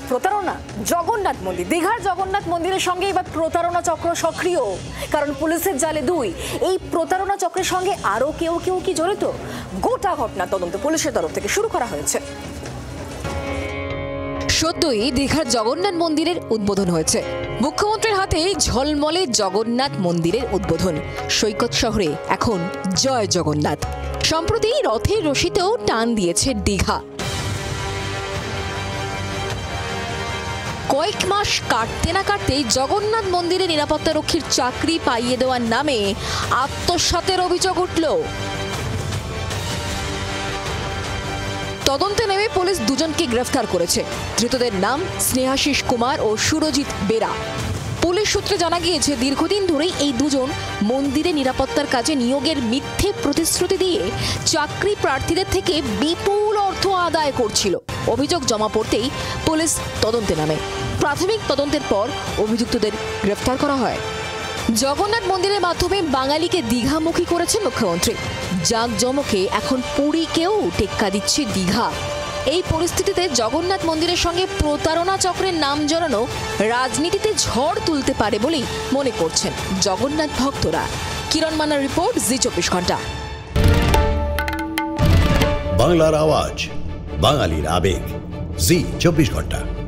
প্রতারণা, জগন্নাথ মন্দির, দীঘার জগন্নাথ মন্দিরের সঙ্গে এবার প্রতারণা চক্র সক্রিয়। কারণ পুলিশের জালে দুই। এই প্রতারণা চক্রের সঙ্গে আরো কেউ কি জড়িত? গোটা ঘটনা তদন্ত পুলিশের তরফ থেকে শুরু করা হয়েছে। সত্যই দীঘার জগন্নাথ মন্দিরের উদ্বোধন হয়েছে। মুখ্যমন্ত্রীর হাতে ঝলমলে জগন্নাথ মন্দিরের উদ্বোধন। সৈকত শহরে এখন জয় জগন্নাথ। সম্প্রতি রথের রশিতেও টান দিয়েছে দীঘা। কয়েক মাস কাটতে না কাটতেই জগন্নাথ মন্দিরে নিরাপত্তা রক্ষীর চাকরি পাইয়ে দেওয়ার নামে আত্মসাতের অভিযোগ উঠল। তদন্তে নেমে পুলিশ দুজনকে গ্রেফতার করেছে। ধৃতদের নাম স্নেহাশিস কুমার ও সুরজিৎ বেরা। পুলিশ সূত্রে জানা গিয়েছে, দীর্ঘদিন ধরেই এই দুজন মন্দিরে নিরাপত্তার কাজে নিয়োগের মিথ্যে প্রতিশ্রুতি দিয়ে চাকরি প্রার্থীদের থেকে বিপুল অর্থ আদায় করছিল। অভিযোগ জমা পড়তেই পুলিশ তদন্তে নামে। প্রাথমিক তদন্তের পর অভিযুক্তদের গ্রেফতার করা হয়। জগন্নাথ মন্দিরের মাধ্যমে বাঙালিকে দীঘামুখী করেছেন মুখ্যমন্ত্রী। জাঁকজমকে এখন পুরীকেও টেক্কা দিচ্ছে দীঘা। এই পরিস্থিতিতে জগন্নাথ মন্দিরের সঙ্গে প্রতারণা চক্রের নাম জড়ানো রাজনীতিতে ঝড় তুলতে পারে বলেই মনে করছেন জগন্নাথ ভক্তরা। কিরণ মান্নার রিপোর্ট, জি24 ঘন্টা। বাংলার আওয়াজ, বাঙালির আবেগ, জি24 ঘন্টা।